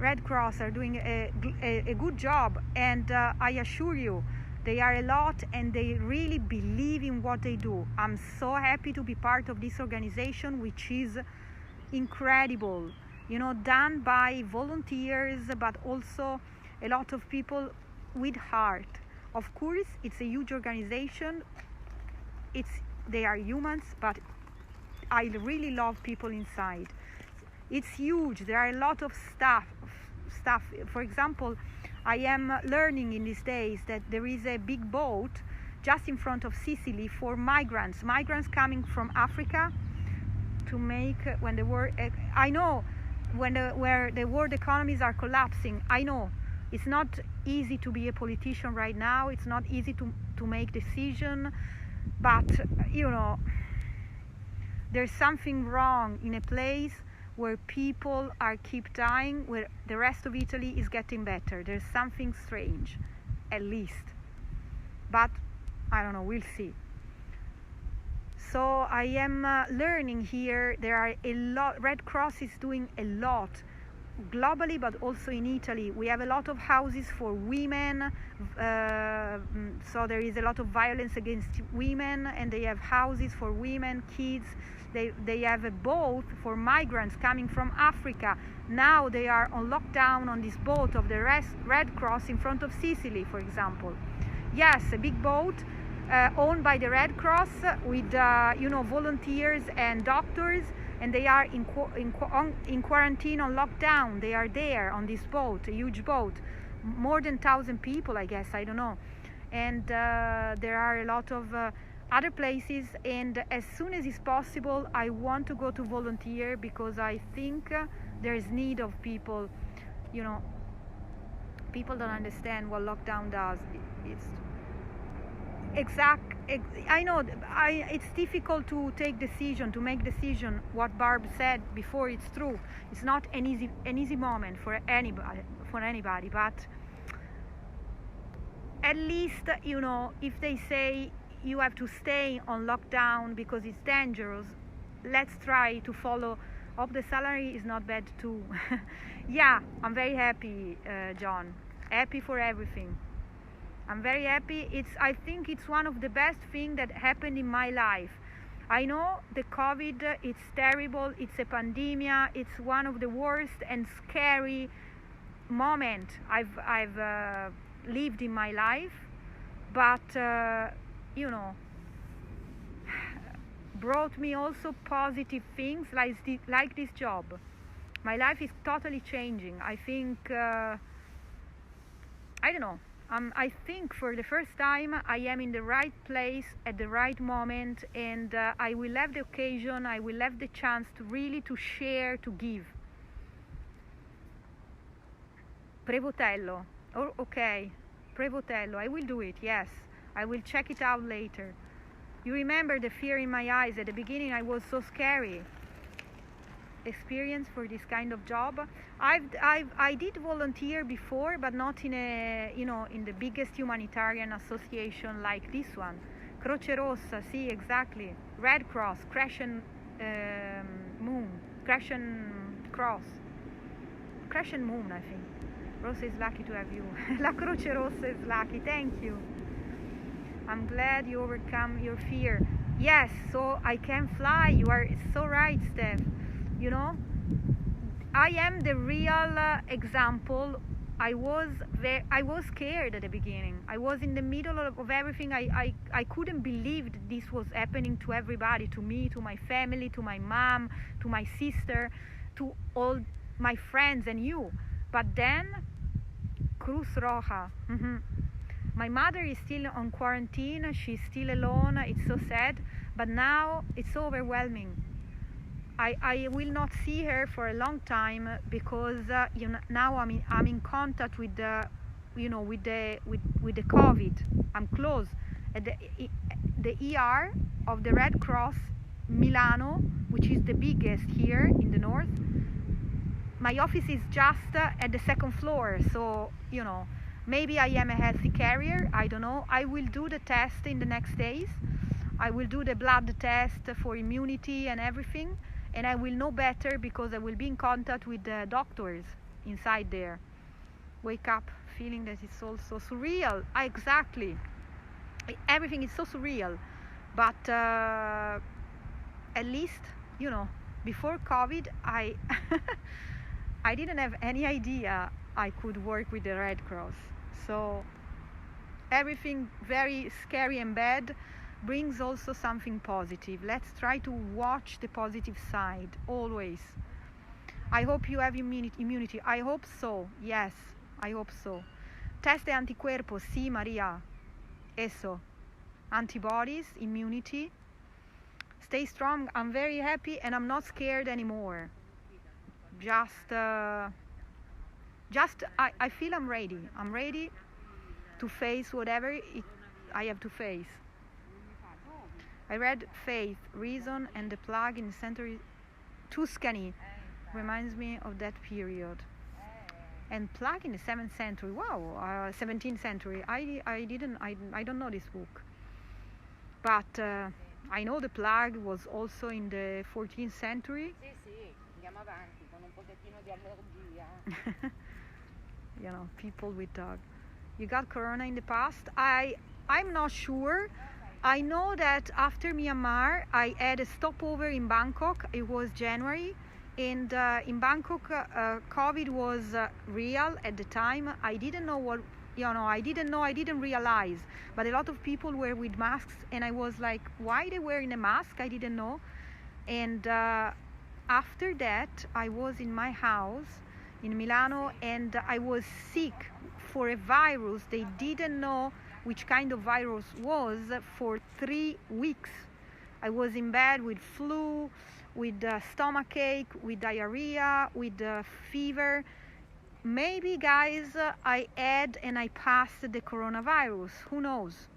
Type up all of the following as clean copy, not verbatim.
Red Cross are doing a good job, and I assure you, they are a lot, and they really believe in what they do. I'm so happy to be part of this organization, which is incredible, done by volunteers, but also a lot of people with heart. Of course, it's a huge organization. They are humans, but I really love people inside. It's huge. There are a lot of stuff. For example, I am learning in these days that there is a big boat just in front of Sicily for migrants coming from Africa to make, when the world, I know, where the world economies are collapsing. I know it's not easy to be a politician right now. It's not easy to make decisions, but there's something wrong in a place where people keep dying, where the rest of Italy is getting better. There's something strange, at least. But I don't know, we'll see. So I am learning here. There are a lot. Red Cross is doing a lot globally, but also in Italy. We have a lot of houses for women, so there is a lot of violence against women, and they have houses for women, kids. They have a boat for migrants coming from Africa. Now they are on lockdown on this boat of the Red Cross in front of Sicily, for example. Yes, a big boat owned by the Red Cross with volunteers and doctors, and they are in quarantine, on lockdown. They are there on this boat, a huge boat, more than 1,000 people, I guess, I don't know. And there are a lot of other places, and as soon as it's possible, I want to go to volunteer, because I think there is need of people. People don't understand what lockdown does. I know it's difficult to make decision. What Barb said before, it's true. It's not an easy moment for anybody, but at least if they say you have to stay on lockdown because it's dangerous, let's try to follow. Hope the salary is not bad too. Yeah, I'm very happy, John. Happy for everything. I'm very happy. I think it's one of the best things that happened in my life. I know the COVID, it's terrible, it's a pandemia, it's one of the worst and scary moments I've lived in my life, but brought me also positive things like this job. My life is totally changing. I think, I don't know, I think for the first time I am in the right place at the right moment, and I will have the occasion, I will have the chance to share, to give. Prevotello. Oh, okay, Prevotello, I will do it, yes. I will check it out later. You remember the fear in my eyes. At the beginning I was so scary. Experience for this kind of job. I did volunteer before, but not in in the biggest humanitarian association like this one. Croce Rossa, see, exactly. Red Cross, Crescent Moon, Crescent Cross, Crescent Moon, I think. Rosa is lucky to have you. La Croce Rossa is lucky. Thank you. I'm glad you overcome your fear. Yes, so I can fly. You are so right, Steph. I am the real example. I was scared at the beginning. I was in the middle of everything. I couldn't believe that this was happening to everybody, to me, to my family, to my mom, to my sister, to all my friends and you. But then, Cruz Roja. My mother is still on quarantine. She's still alone. It's so sad. But now it's so overwhelming. I will not see her for a long time because now I'm in contact with the with the COVID. I'm close at the ER of the Red Cross Milano, which is the biggest here in the north. My office is just at the second floor, so maybe I am a healthy carrier. I don't know. I will do the test in the next days. I will do the blood test for immunity and everything. And I will know better because I will be in contact with the doctors. inside there. Wake up feeling that it's all so surreal. Exactly. Everything is so surreal. But at least, before COVID, I I didn't have any idea I could work with the Red Cross. So everything very scary and bad brings also something positive. Let's try to watch the positive side always. I hope you have immunity. I hope so. Yes, I hope so. Test de anticuerpos. Sí, Maria. Eso. Antibodies, immunity. Stay strong. I'm very happy and I'm not scared anymore. I feel I'm ready. I'm ready to face whatever I have to face. I read Faith, Reason and the Plague in the Century Tuscany. Reminds me of that period. And Plague in the 7th century. Wow, 17th century. I don't know this book. But I know the Plague was also in the 14th century. Sì, andiamo avanti con un pochettino di allergia. People with dog. You got corona in the past? I'm not sure. I know that after Myanmar, I had a stopover in Bangkok. It was January, and in Bangkok, COVID was real at the time. I didn't know what, I didn't realize. But a lot of people were with masks, and I was like, why they wearing a mask? I didn't know. And after that, I was in my house in Milano, and I was sick for a virus. They didn't know which kind of virus was for 3 weeks. I was in bed with flu, with stomachache, with diarrhea, with fever. Maybe, guys, I had and I passed the coronavirus. Who knows?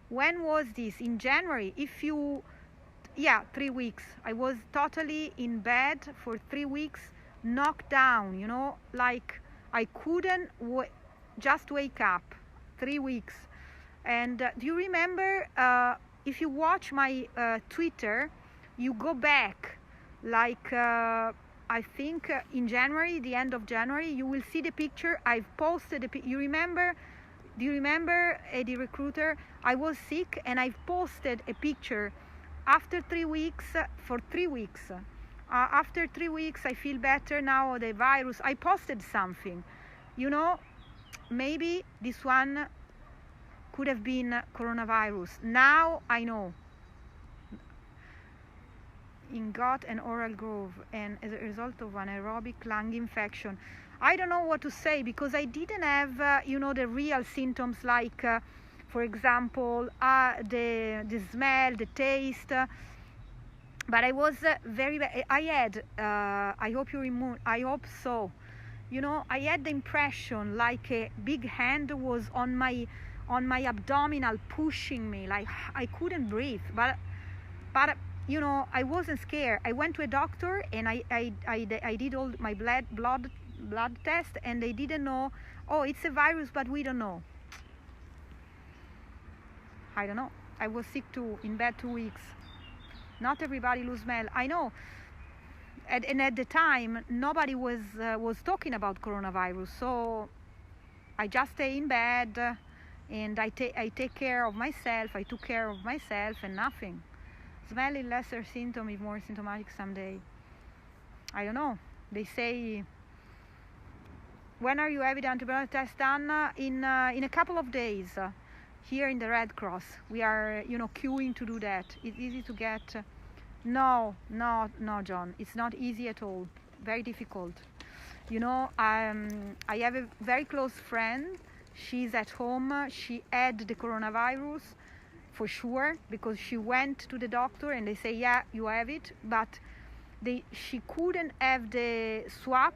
When was this? In January. 3 weeks. I was totally in bed for 3 weeks, knocked down, like I couldn't just wake up. 3 weeks. And do you remember, if you watch my Twitter, you go back like I think in January, the end of January, you will see the picture I've posted. You remember? Do you remember, Eddie Recruiter? I was sick and I've posted a picture after 3 weeks, for 3 weeks. After 3 weeks, I feel better now, the virus. I posted something, maybe this one could have been coronavirus. Now I know. In gut and oral growth, and as a result of anaerobic lung infection. I don't know what to say because I didn't have, the real symptoms like, for example, the smell, the taste. But I was very bad. I had, I hope you're immune. I hope so. I had the impression like a big hand was on my abdominal pushing me, like I couldn't breathe. But I wasn't scared. I went to a doctor and I did all my blood test, and they didn't know. Oh, it's a virus, but we don't know. I don't know. I was sick too, in bed 2 weeks. Not everybody lose smell. I know. And at the time, nobody was talking about coronavirus, so I just stay in bed, and I take care of myself. I took care of myself, and nothing. Smell is lesser symptom, is more symptomatic someday. I don't know. They say, when are you having the antibiotic test done? In a couple of days. Here in the Red Cross, we are, queuing to do that. It's easy to get. No, John. It's not easy at all. Very difficult. I have a very close friend. She's at home. She had the coronavirus for sure because she went to the doctor and they say, yeah, you have it. But she couldn't have the swab,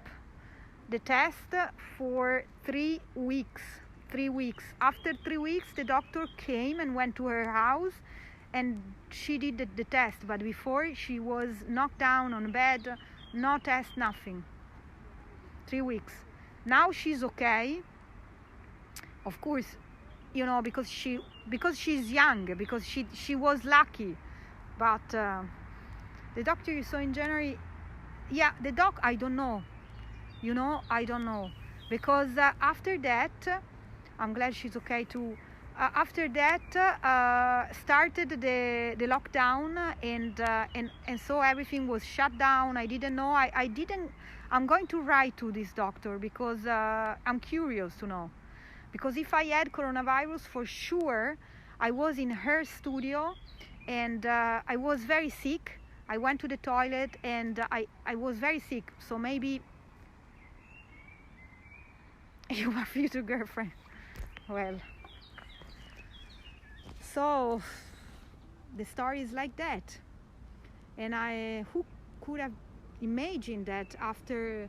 the test, for 3 weeks. 3 weeks. After 3 weeks, the doctor came and went to her house and she did the test, but before she was knocked down on bed, no test, nothing. 3 weeks. Now she's okay. Of course, because she's young, because she was lucky. But the doctor you saw in January, yeah, the doc, I don't know. You know, I don't know, because after that, I'm glad she's okay too. After that, started the lockdown, and so everything was shut down. I didn't know. I didn't. I'm going to write to this doctor because I'm curious to know. Because if I had coronavirus, for sure, I was in her studio, and I was very sick. I went to the toilet, and I was very sick. So maybe you are future girlfriend. Well, so the story is like that. And who could have imagined that after